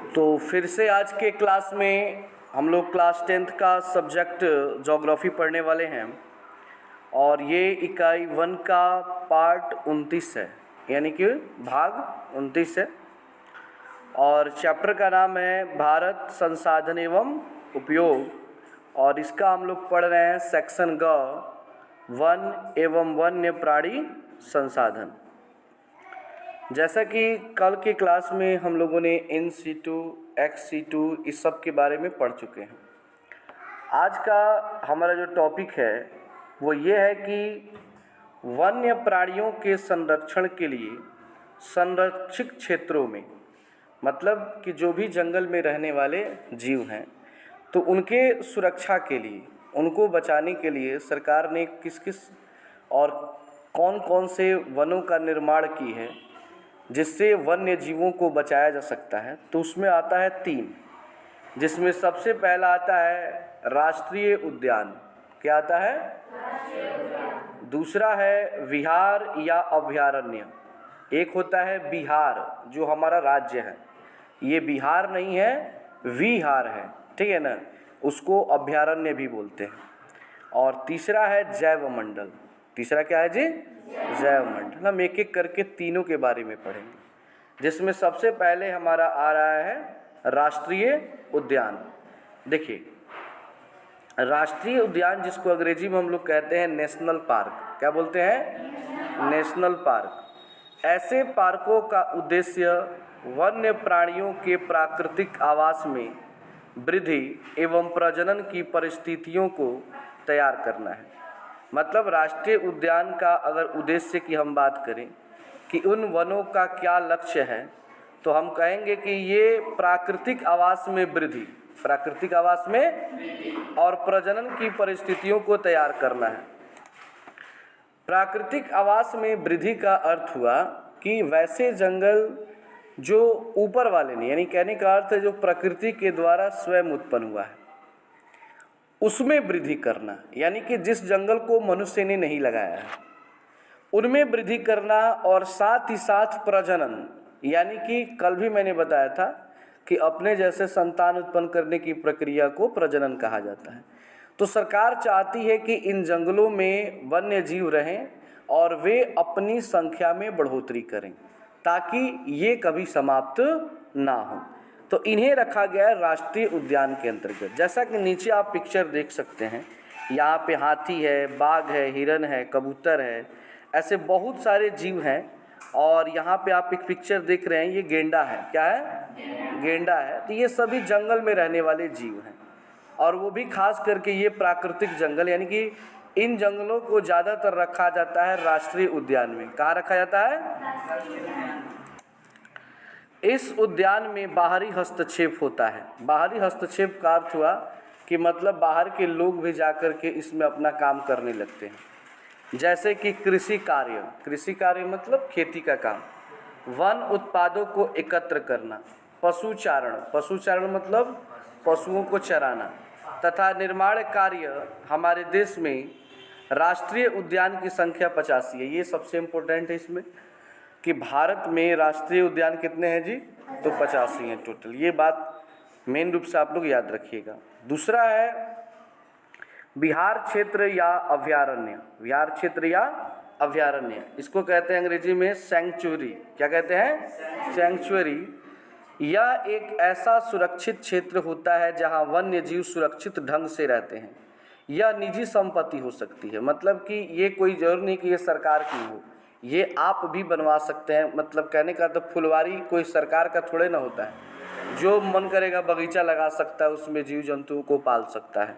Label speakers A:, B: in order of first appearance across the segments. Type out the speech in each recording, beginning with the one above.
A: तो फिर से आज के क्लास में हम लोग क्लास 10th का सब्जेक्ट ज्योग्राफी पढ़ने वाले हैं और ये इकाई 1 का पार्ट 29 है, यानी कि भाग 29 है और चैप्टर का नाम है भारत संसाधन एवं उपयोग और इसका हम लोग पढ़ रहे हैं सेक्शन ग वन एवं वन्य प्राणी संसाधन। जैसा कि कल के क्लास में हम लोगों ने इन सीटू एक्स सीटू इस सब के बारे में पढ़ चुके हैं। आज का हमारा जो टॉपिक है वो ये है कि वन्य प्राणियों के संरक्षण के लिए संरक्षित क्षेत्रों में, मतलब कि जो भी जंगल में रहने वाले जीव हैं तो उनके सुरक्षा के लिए, उनको बचाने के लिए सरकार ने किस किस और कौन कौन से वनों का निर्माण की है जिससे वन्य जीवों को बचाया जा सकता है। तो उसमें आता है 3, जिसमें सबसे पहला आता है राष्ट्रीय उद्यान। क्या आता है? दूसरा है विहार या अभयारण्य। एक होता है बिहार जो हमारा राज्य है, ये बिहार नहीं है, विहार है, ठीक है ना, उसको अभयारण्य भी बोलते हैं। और तीसरा है जैव मंडल। तीसरा क्या है जी? जैव मंडल। हम एक एक करके तीनों के बारे में पढ़ेंगे, जिसमें सबसे पहले हमारा आ रहा है राष्ट्रीय उद्यान। देखिए, राष्ट्रीय उद्यान जिसको अंग्रेजी में हम लोग कहते हैं नेशनल पार्क। क्या बोलते हैं? National park. ऐसे पार्कों का उद्देश्य वन्य प्राणियों के प्राकृतिक आवास में वृद्धि एवं प्रजनन की परिस्थितियों को तैयार करना है। मतलब राष्ट्रीय उद्यान का अगर उद्देश्य की हम बात करें कि उन वनों का क्या लक्ष्य है, तो हम कहेंगे कि ये प्राकृतिक आवास में वृद्धि, प्राकृतिक आवास में और प्रजनन की परिस्थितियों को तैयार करना है। प्राकृतिक आवास में वृद्धि का अर्थ हुआ कि वैसे जंगल जो ऊपर वाले नहीं, यानी कहने का अर्थ है जो प्रकृति के द्वारा स्वयं उत्पन्न हुआ है, उसमें वृद्धि करना, यानी कि जिस जंगल को मनुष्य ने नहीं लगाया है उनमें वृद्धि करना। और साथ ही साथ प्रजनन, यानी कि कल भी मैंने बताया था कि अपने जैसे संतान उत्पन्न करने की प्रक्रिया को प्रजनन कहा जाता है। तो सरकार चाहती है कि इन जंगलों में वन्य जीव रहें और वे अपनी संख्या में बढ़ोतरी करें ताकि ये कभी समाप्त ना हो। तो इन्हें रखा गया है राष्ट्रीय उद्यान के अंतर्गत। जैसा कि नीचे आप पिक्चर देख सकते हैं, यहाँ पे हाथी है, बाघ है, हिरन है, कबूतर है, ऐसे बहुत सारे जीव हैं। और यहाँ पे आप एक पिक्चर देख रहे हैं, ये गेंडा है। क्या है? गेंडा है। तो ये सभी जंगल में रहने वाले जीव हैं और वो भी खास करके ये प्राकृतिक जंगल, यानी कि इन जंगलों को ज़्यादातर रखा जाता है राष्ट्रीय उद्यान में। कहाँ रखा जाता है? इस उद्यान में बाहरी हस्तक्षेप होता है। बाहरी हस्तक्षेप का अर्थ हुआ कि मतलब बाहर के लोग भी जाकर के इसमें अपना काम करने लगते हैं, जैसे कि कृषि कार्य। कृषि कार्य मतलब खेती का काम, वन उत्पादों को एकत्र करना, पशुचारण, पशुचारण मतलब पशुओं को चराना, तथा निर्माण कार्य। हमारे देश में राष्ट्रीय उद्यान की संख्या 85 है। ये सबसे इम्पोर्टेंट है इसमें कि भारत में राष्ट्रीय उद्यान कितने हैं जी? तो 85 हैं टोटल। ये बात मेन रूप से आप लोग याद रखिएगा। दूसरा है बिहार क्षेत्र या अभयारण्य। बिहार क्षेत्र या अभयारण्य, इसको कहते हैं अंग्रेजी में सैंक्चुअरी। क्या कहते हैं? सैंक्चुअरी। यह एक ऐसा सुरक्षित क्षेत्र होता है जहां वन्य जीव सुरक्षित ढंग से रहते हैं। यह निजी संपत्ति हो सकती है, मतलब कि ये कोई जरूर नहीं कि ये सरकार की हो, ये आप भी बनवा सकते हैं। मतलब कहने का तो फुलवारी कोई सरकार का थोड़े ना होता है। जो मन करेगा बगीचा लगा सकता है, उसमें जीव जंतुओं को पाल सकता है।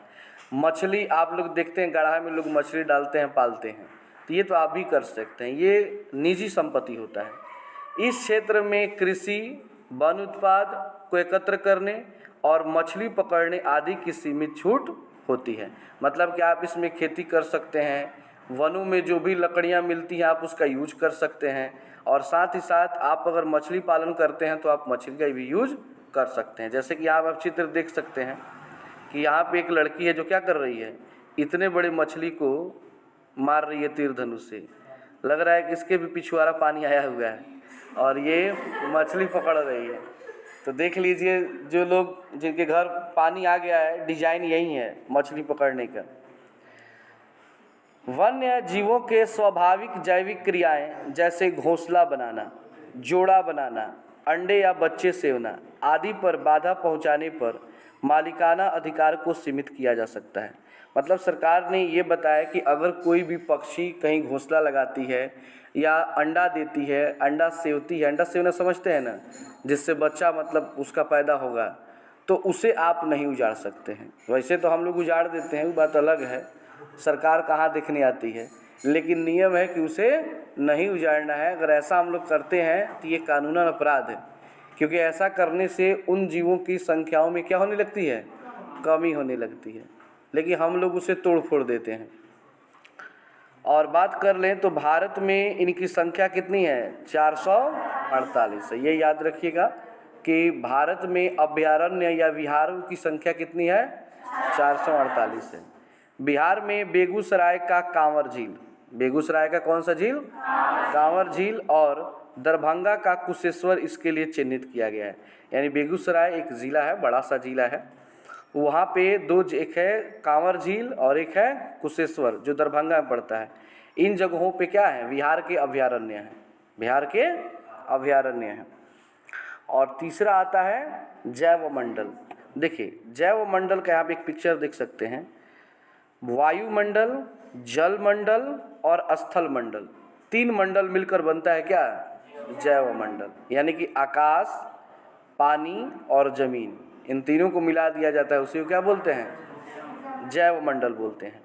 A: मछली आप लोग देखते हैं, गढ़ा में लोग मछली डालते हैं, पालते हैं, तो ये तो आप भी कर सकते हैं। ये निजी संपत्ति होता है। इस क्षेत्र में कृषि, वन उत्पाद को एकत्र करने और मछली पकड़ने आदि की सीमित छूट होती है। मतलब कि आप इसमें खेती कर सकते हैं, वनों में जो भी लकड़ियाँ मिलती हैं आप उसका यूज कर सकते हैं, और साथ ही साथ आप अगर मछली पालन करते हैं तो आप मछली का भी यूज कर सकते हैं। जैसे कि यहाँ आप चित्र देख सकते हैं कि यहाँ पे एक लड़की है जो क्या कर रही है, इतने बड़े मछली को मार रही है तीर धनुष से। लग रहा है कि इसके भी पिछवाड़ा पानी आया हुआ है और ये मछली पकड़ रही है। तो देख लीजिए, जो लोग जिनके घर पानी आ गया है, डिजाइन यही है मछली पकड़ने का। वन्य जीवों के स्वाभाविक जैविक क्रियाएं जैसे घोंसला बनाना, जोड़ा बनाना, अंडे या बच्चे सेवना आदि पर बाधा पहुंचाने पर मालिकाना अधिकार को सीमित किया जा सकता है। मतलब सरकार ने ये बताया कि अगर कोई भी पक्षी कहीं घोंसला लगाती है या अंडा देती है, अंडा सेवती है, अंडा सेवना समझते हैं ना, जिससे बच्चा मतलब उसका पैदा होगा, तो उसे आप नहीं उजाड़ सकते हैं। वैसे तो हम लोग उजाड़ देते हैं, वो बात अलग है, सरकार कहाँ देखने आती है, लेकिन नियम है कि उसे नहीं उजाड़ना है। अगर ऐसा हम लोग करते हैं तो ये कानूनन अपराध है, क्योंकि ऐसा करने से उन जीवों की संख्याओं में क्या होने लगती है, कमी होने लगती है, लेकिन हम लोग उसे तोड़ फोड़ देते हैं। और बात कर लें तो भारत में इनकी संख्या कितनी है, 448 है। ये याद रखिएगा कि भारत में अभयारण्य या विहारों की संख्या कितनी है, 448 है। बिहार में बेगूसराय का कांवर झील, बेगूसराय का कौन सा झील, कांवर झील, और दरभंगा का कुशेश्वर इसके लिए चिन्हित किया गया है। यानी बेगूसराय एक ज़िला है, बड़ा सा ज़िला है, वहाँ पे दो, एक है कांवर झील और एक है कुशेश्वर जो दरभंगा में पड़ता है। इन जगहों पे क्या है, बिहार के अभयारण्य हैं, बिहार के अभयारण्य हैं। और तीसरा आता है जैव मंडल। देखिए जैव मंडल का यहाँ पे एक पिक्चर देख सकते हैं। वायुमंडल, जल मंडल और स्थल मंडल, 3 मंडल मिलकर बनता है क्या, जैव मंडल। यानी कि आकाश, पानी और जमीन, इन तीनों को मिला दिया जाता है, उसी को क्या बोलते हैं, जैव मंडल बोलते हैं।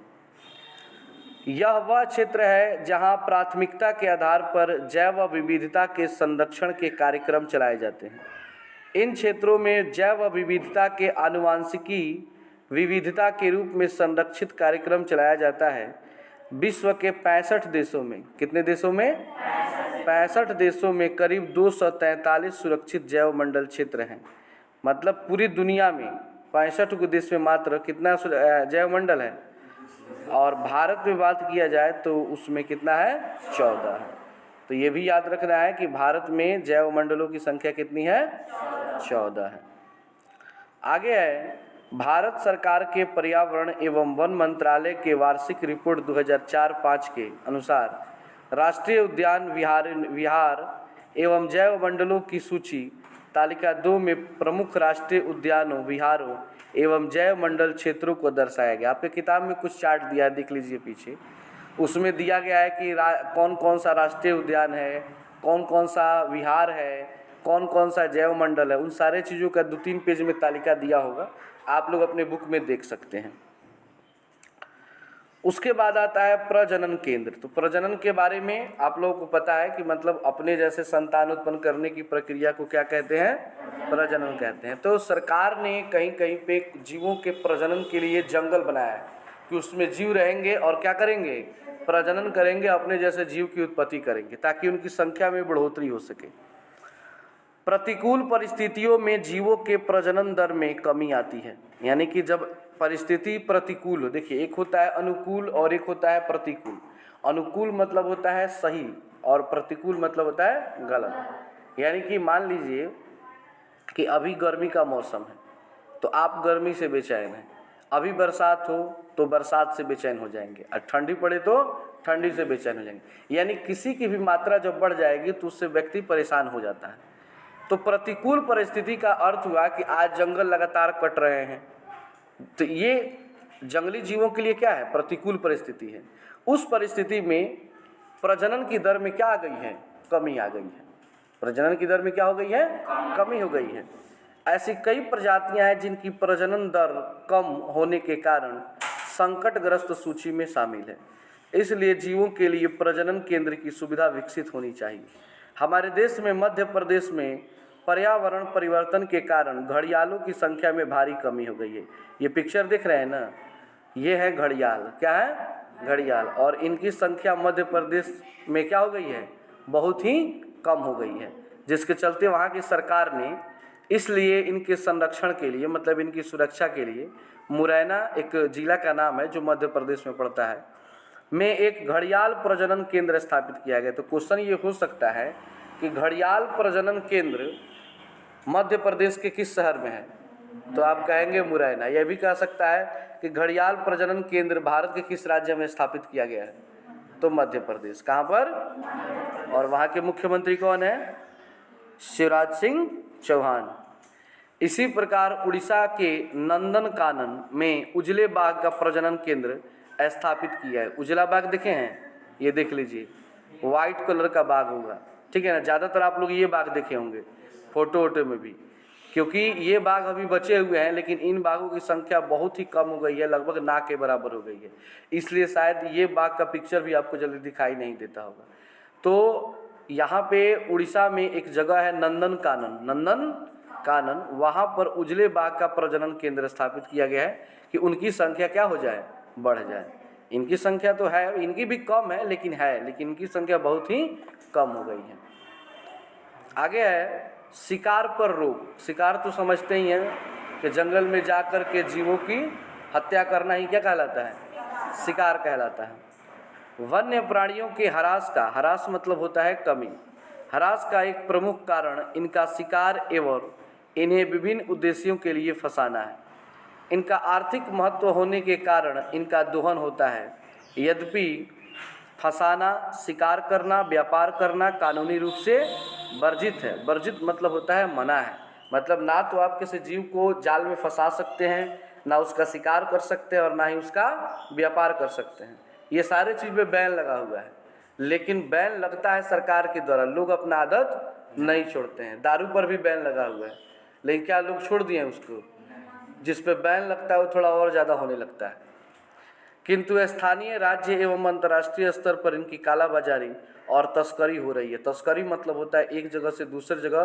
A: यह वह क्षेत्र है जहां प्राथमिकता के आधार पर जैव विविधता के संरक्षण के कार्यक्रम चलाए जाते हैं। इन क्षेत्रों में जैव विविधता के आनुवांशिकी विविधता के रूप में संरक्षित कार्यक्रम चलाया जाता है। विश्व के 65 देशों में, कितने देशों में, 65 देशों में करीब 243 सुरक्षित जैव मंडल क्षेत्र हैं। मतलब पूरी दुनिया में 65 को देश में मात्र कितना जैव मंडल है, और भारत में बात किया जाए तो उसमें कितना है, 14 है। तो ये भी याद रखना है कि भारत में जैव मंडलों की संख्या कितनी है, 14 है। आगे है भारत सरकार के पर्यावरण एवं वन मंत्रालय के वार्षिक रिपोर्ट 2004-05 के अनुसार राष्ट्रीय उद्यान, विहार एवं जैव मंडलों की सूची तालिका 2 में प्रमुख राष्ट्रीय उद्यानों, विहारों एवं जैव मंडल क्षेत्रों को दर्शाया गया। आपके किताब में कुछ चार्ट दिया है, देख लीजिए पीछे, उसमें दिया गया है कि कौन कौन सा राष्ट्रीय उद्यान है, कौन कौन सा विहार है, कौन कौन सा जैव मंडल है। उन सारे चीज़ों का 2-3 पेज में तालिका दिया होगा, आप लोग अपने बुक में देख सकते हैं। उसके बाद आता है प्रजनन केंद्र। तो प्रजनन के बारे में आप लोगों को पता है कि मतलब अपने जैसे संतान उत्पन्न करने की प्रक्रिया को क्या कहते हैं, प्रजनन कहते हैं। तो सरकार ने कहीं कहीं पे जीवों के प्रजनन के लिए जंगल बनाया है कि उसमें जीव रहेंगे और क्या करेंगे, प्रजनन करेंगे, अपने जैसे जीव की उत्पत्ति करेंगे ताकि उनकी संख्या में बढ़ोतरी हो सके। प्रतिकूल परिस्थितियों में जीवों के प्रजनन दर में कमी आती है। यानी कि जब परिस्थिति प्रतिकूल हो, देखिए एक होता है अनुकूल और एक होता है प्रतिकूल। अनुकूल मतलब होता है सही और प्रतिकूल मतलब होता है गलत। यानी कि मान लीजिए कि अभी गर्मी का मौसम है तो आप गर्मी से बेचैन हैं, अभी बरसात हो तो बरसात से बेचैन हो जाएंगे, और ठंडी पड़े तो ठंडी से बेचैन हो जाएंगे। यानी किसी की भी मात्रा जब बढ़ जाएगी तो उससे व्यक्ति परेशान हो जाता है। तो प्रतिकूल परिस्थिति का अर्थ हुआ कि आज जंगल लगातार कट रहे हैं, तो ये जंगली जीवों के लिए क्या है, प्रतिकूल परिस्थिति है। उस परिस्थिति में प्रजनन की दर में क्या आ गई है, कमी आ गई है। प्रजनन की दर में क्या हो गई है, कमी हो गई है। ऐसी कई प्रजातियां हैं जिनकी प्रजनन दर कम होने के कारण संकटग्रस्त सूची में शामिल है। इसलिए जीवों के लिए प्रजनन केंद्र की सुविधा विकसित होनी चाहिए। हमारे देश में मध्य प्रदेश में पर्यावरण परिवर्तन के कारण घड़ियालों की संख्या में भारी कमी हो गई है। ये पिक्चर देख रहे हैं ना, ये है घड़ियाल, क्या है, घड़ियाल, और इनकी संख्या मध्य प्रदेश में क्या हो गई है, बहुत ही कम हो गई है, जिसके चलते वहाँ की सरकार ने इसलिए इनके संरक्षण के लिए, मतलब इनकी सुरक्षा के लिए, मुरैना एक जिला का नाम है जो मध्य प्रदेश में पड़ता है, में एक घड़ियाल प्रजनन केंद्र स्थापित किया गया। तो क्वेश्चन ये हो सकता है कि घड़ियाल प्रजनन केंद्र मध्य प्रदेश के किस शहर में है? तो आप कहेंगे मुरैना। यह भी कह सकता है कि घड़ियाल प्रजनन केंद्र भारत के किस राज्य में स्थापित किया गया है? तो मध्य प्रदेश। कहाँ पर? और वहाँ के मुख्यमंत्री कौन है? शिवराज सिंह चौहान। इसी प्रकार उड़ीसा के नंदनकानन में उजले बाघ का प्रजनन केंद्र स्थापित किया है। उजला बाघ देखे हैं? ये देख लीजिए, वाइट कलर का बाघ होगा, ठीक है ना। ज़्यादातर आप लोग ये बाघ देखे होंगे फोटो वोटो में भी, क्योंकि ये बाघ अभी बचे हुए हैं, लेकिन इन बाघों की संख्या बहुत ही कम हो गई है, लगभग ना के बराबर हो गई है। इसलिए शायद ये बाघ का पिक्चर भी आपको जल्दी दिखाई नहीं देता होगा। तो यहाँ पे उड़ीसा में एक जगह है नंदनकानन, वहाँ पर उजले बाघ का प्रजनन केंद्र स्थापित किया गया है कि उनकी संख्या क्या हो जाए? बढ़ जाए। इनकी संख्या तो है, इनकी भी कम है लेकिन इनकी संख्या बहुत ही कम हो गई है। आगे है शिकार पर रोक। शिकार तो समझते ही हैं कि जंगल में जाकर के जीवों की हत्या करना ही क्या कहलाता है? शिकार कहलाता है। वन्य प्राणियों के ह्रास मतलब होता है कमी। ह्रास का एक प्रमुख कारण इनका शिकार एवं इन्हें विभिन्न उद्देश्यों के लिए फंसाना है। इनका आर्थिक महत्व होने के कारण इनका दोहन होता है। यद्यपि फंसाना, शिकार करना, व्यापार करना कानूनी रूप से वर्जित है। वर्जित मतलब होता है मना है, मतलब ना तो आप किसी जीव को जाल में फंसा सकते हैं, ना उसका शिकार कर सकते हैं और ना ही उसका व्यापार कर सकते हैं। ये सारे चीज़ पे बैन लगा हुआ है, लेकिन बैन लगता है सरकार के द्वारा, लोग अपना आदत नहीं छोड़ते हैं। दारू पर भी बैन लगा हुआ है, लेकिन क्या लोग छोड़ दिए हैं उसको? जिस पे बैन लगता है वो थोड़ा और ज़्यादा होने लगता है। किंतु स्थानीय, राज्य एवं अंतर्राष्ट्रीय स्तर पर इनकी कालाबाजारी और तस्करी हो रही है। तस्करी मतलब होता है एक जगह से दूसरी जगह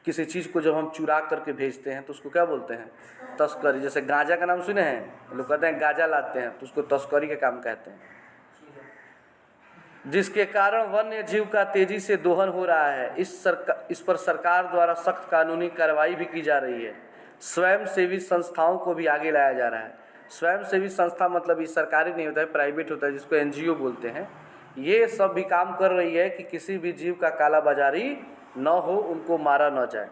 A: किसी चीज़ को जब हम चुरा करके भेजते हैं तो उसको क्या बोलते हैं? तस्करी। जैसे गांजा का नाम सुने हैं? लोग कहते हैं गांजा लाते हैं, तो उसको तस्करी का काम कहते हैं। जिसके कारण वन्य जीव का तेजी से दोहन हो रहा है। इस पर सरकार द्वारा सख्त कानूनी कार्रवाई भी की जा रही है। स्वयंसेवी संस्थाओं को भी आगे लाया जा रहा है। स्वयंसेवी संस्था मतलब ये सरकारी नहीं होता है, प्राइवेट होता है, जिसको एनजीओ बोलते हैं। ये सब भी काम कर रही है कि किसी भी जीव का कालाबाजारी न हो, उनको मारा न जाए,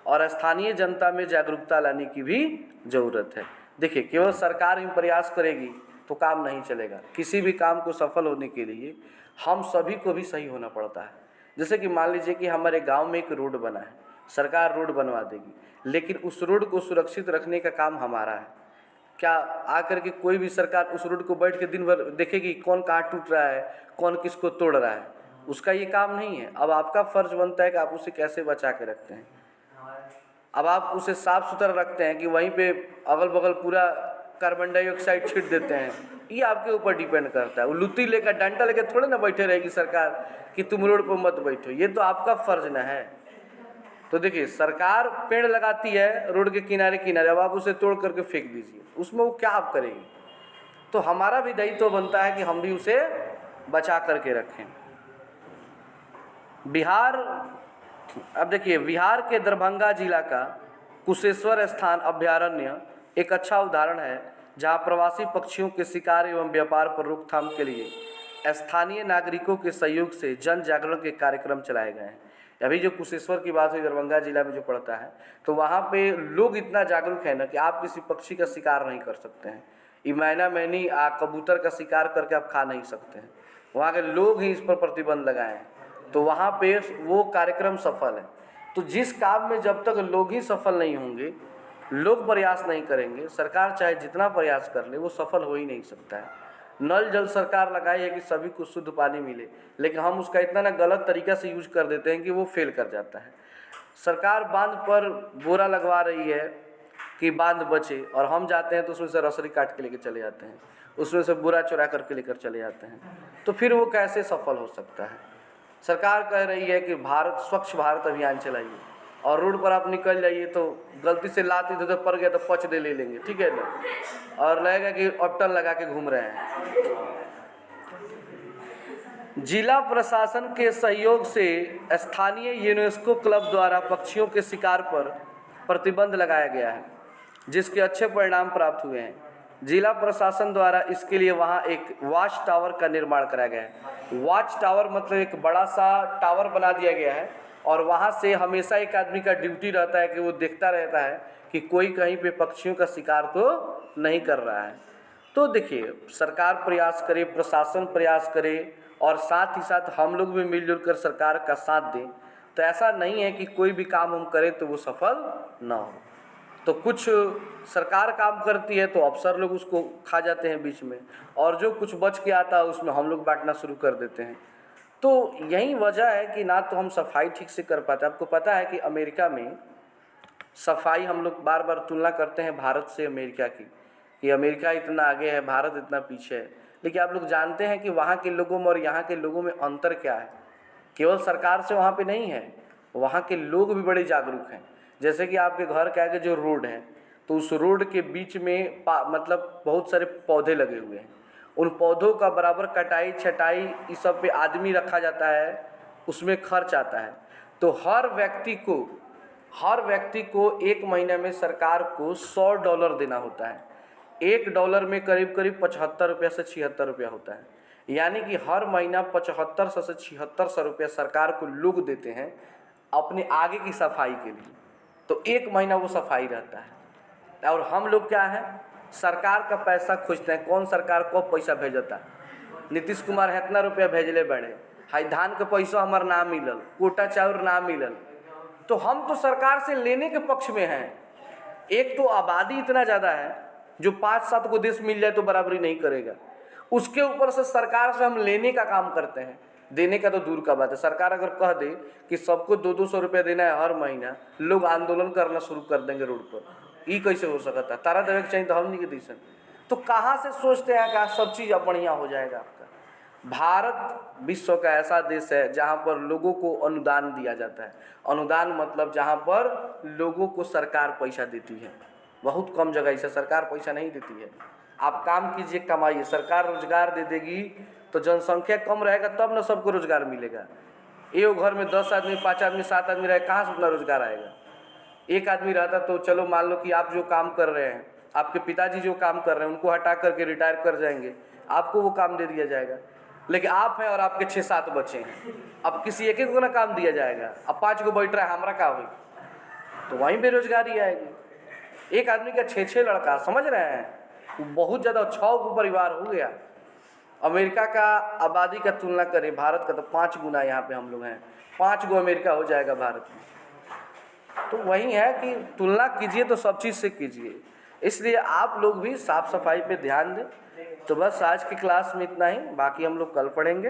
A: और स्थानीय जनता में जागरूकता लाने की भी ज़रूरत है। देखिए, केवल सरकार ही प्रयास करेगी तो काम नहीं चलेगा। किसी भी काम को सफल होने के लिए हम सभी को भी सही होना पड़ता है। जैसे कि मान लीजिए कि हमारे गांव में एक रोड बना है, सरकार रोड बनवा देगी, लेकिन उस रोड को सुरक्षित रखने का काम हमारा है। क्या आकर के कोई भी सरकार उस रोड को बैठ के दिन भर देखेगी कौन कहाँ टूट रहा है, कौन किसको तोड़ रहा है? उसका ये काम नहीं है। अब आपका फर्ज बनता है कि आप उसे कैसे बचा के रखते हैं। अब आप उसे साफ़ सुथरा रखते हैं कि वहीं पे अगल बगल पूरा कार्बन डाइऑक्साइड छीट देते हैं, ये आपके ऊपर डिपेंड करता है। वो लुत्ती लेकर, डंडा लेकर थोड़े ना बैठे रहेगी सरकार कि तुम रोड पर मत बैठो, ये तो आपका फर्ज न है। तो देखिए, सरकार पेड़ लगाती है रोड के किनारे किनारे, अब आप उसे तोड़ करके फेंक दीजिए, उसमें वो क्या आप करेंगे? तो हमारा भी दायित्व बनता है कि हम भी उसे बचा करके रखें। बिहार, अब देखिए, बिहार के दरभंगा जिला का कुशेश्वर स्थान अभ्यारण्य एक अच्छा उदाहरण है, जहां प्रवासी पक्षियों के शिकार एवं व्यापार पर रोकथाम के लिए स्थानीय नागरिकों के सहयोग से जन जागरण के कार्यक्रम चलाए गए हैं। अभी जो कुशेश्वर की बात हुई, दरभंगा जिला में जो पड़ता है, तो वहाँ पे लोग इतना जागरूक है ना कि आप किसी पक्षी का शिकार नहीं कर सकते हैं। ये मैना मैनी कबूतर का शिकार करके आप खा नहीं सकते हैं। वहाँ के लोग ही इस पर प्रतिबंध लगाए हैं, तो वहाँ पे वो कार्यक्रम सफल है। तो जिस काम में जब तक लोग ही सफल नहीं होंगे, लोग प्रयास नहीं करेंगे, सरकार चाहे जितना प्रयास कर ले वो सफल हो ही नहीं सकता है। नल जल सरकार लगाई है कि सभी को शुद्ध पानी मिले, लेकिन हम उसका इतना ना गलत तरीक़ा से यूज कर देते हैं कि वो फेल कर जाता है। सरकार बांध पर बोरा लगवा रही है कि बांध बचे, और हम जाते हैं तो उसमें से रसरी काट के लेकर चले जाते हैं, उसमें से बोरा चुरा करके लेकर चले जाते हैं, तो फिर वो कैसे सफल हो सकता है? सरकार कह रही है कि स्वच्छ भारत अभियान चलाइए, और रोड पर आप निकल जाइए तो गलती से लात इधर पड़ गया तो पच दे ले लेंगे, ठीक है ना, और लगेगा कि ऑप्टन लगा के घूम रहे हैं। जिला प्रशासन के सहयोग से स्थानीय यूनेस्को क्लब द्वारा पक्षियों के शिकार पर प्रतिबंध लगाया गया है, जिसके अच्छे परिणाम प्राप्त हुए हैं। जिला प्रशासन द्वारा इसके लिए वहाँ एक वॉच टावर का निर्माण कराया गया है। वॉच टावर मतलब एक बड़ा सा टावर बना दिया गया है, और वहाँ से हमेशा एक आदमी का ड्यूटी रहता है कि वो देखता रहता है कि कोई कहीं पे पक्षियों का शिकार तो नहीं कर रहा है। तो देखिए, सरकार प्रयास करे, प्रशासन प्रयास करे और साथ ही साथ हम लोग भी मिलजुल कर सरकार का साथ दें, तो ऐसा नहीं है कि कोई भी काम हम करें तो वो सफल ना हो। तो कुछ सरकार काम करती है तो अफसर लोग उसको खा जाते हैं बीच में, और जो कुछ बच के आता है उसमें हम लोग बांटना शुरू कर देते हैं। तो यही वजह है कि ना तो हम सफाई ठीक से कर पाते। आपको पता है कि अमेरिका में सफाई, हम लोग बार बार तुलना करते हैं भारत से अमेरिका की, कि अमेरिका इतना आगे है, भारत इतना पीछे है। लेकिन आप लोग जानते हैं कि वहाँ के लोगों में और यहाँ के लोगों में अंतर क्या है? केवल सरकार से वहाँ पे नहीं है, वहाँ के लोग भी बड़े जागरूक हैं। जैसे कि आपके घर के आगे जो रोड है, तो उस रोड के बीच में मतलब बहुत सारे पौधे लगे हुए हैं। उन पौधों का बराबर कटाई छटाई इस सब पे आदमी रखा जाता है, उसमें खर्च आता है। तो हर व्यक्ति को एक महीने में सरकार को $100 देना होता है। $1 में करीब करीब 75 रुपया से 76 रुपया होता है। यानी कि हर महीना 7500 से 7600 रुपया सरकार को लोग देते हैं अपने आगे की सफाई के लिए। तो एक महीना वो सफाई रहता है। और हम लोग क्या है, सरकार का पैसा खोजते हैं। कौन सरकार को पैसा भेजता? नीतीश कुमार है इतना रुपया भेजले बड़े, हाई धान के पैसा हमार ना मिलल, कोटा चाउर ना मिलल। तो हम तो सरकार से लेने के पक्ष में हैं। एक तो आबादी इतना ज़्यादा है, जो 5-7 को देश मिल जाए तो बराबरी नहीं करेगा। उसके ऊपर से सरकार से हम लेने का काम करते हैं। देने का तो दूर का बात है। सरकार अगर कह दे कि सबको 200-200 रुपया देना है हर महीना, लोग आंदोलन करना शुरू कर देंगे रोड पर। ये कैसे हो सकता है? तारा देवे के चाहिए तो हम नहीं के दिशन। तो कहाँ से सोचते हैं कि सब चीज़ अब बढ़िया हो जाएगा आपका? भारत विश्व का ऐसा देश है जहाँ पर लोगों को अनुदान दिया जाता है। अनुदान मतलब जहाँ पर लोगों को सरकार पैसा देती है। बहुत कम जगह इसे सरकार पैसा नहीं देती है। आप काम कीजिए, कमाइए, सरकार रोजगार दे देगी तो जनसंख्या कम रहेगा तब ना सबको रोजगार मिलेगा। एक घर में 10 आदमी, 5 आदमी, 7 आदमी रहे, कहाँ से उतना रोजगार आएगा? एक आदमी रहता तो चलो मान लो कि आप जो काम कर रहे हैं, आपके पिताजी जो काम कर रहे हैं, उनको हटा करके रिटायर कर जाएंगे, आपको वो काम दे दिया जाएगा। लेकिन आप हैं और आपके 6-7 बच्चे हैं, अब किसी एक को ना काम दिया जाएगा। अब 5 को बैठ रहा है, हमारा क्या होगी? तो वहीं बेरोजगारी आएगी। एक आदमी का 6-6 लड़का, समझ रहे हैं, बहुत ज़्यादा 6 को परिवार हो गया। अमेरिका का आबादी का तुलना करें भारत का तो 5 गुना यहाँ पे हम लोग हैं। 5 गो अमेरिका हो जाएगा भारत में। तो वही है कि तुलना कीजिए तो सब चीज़ से कीजिए। इसलिए आप लोग भी साफ सफाई पे ध्यान दें। तो बस आज की क्लास में इतना ही, बाकी हम लोग कल पढ़ेंगे।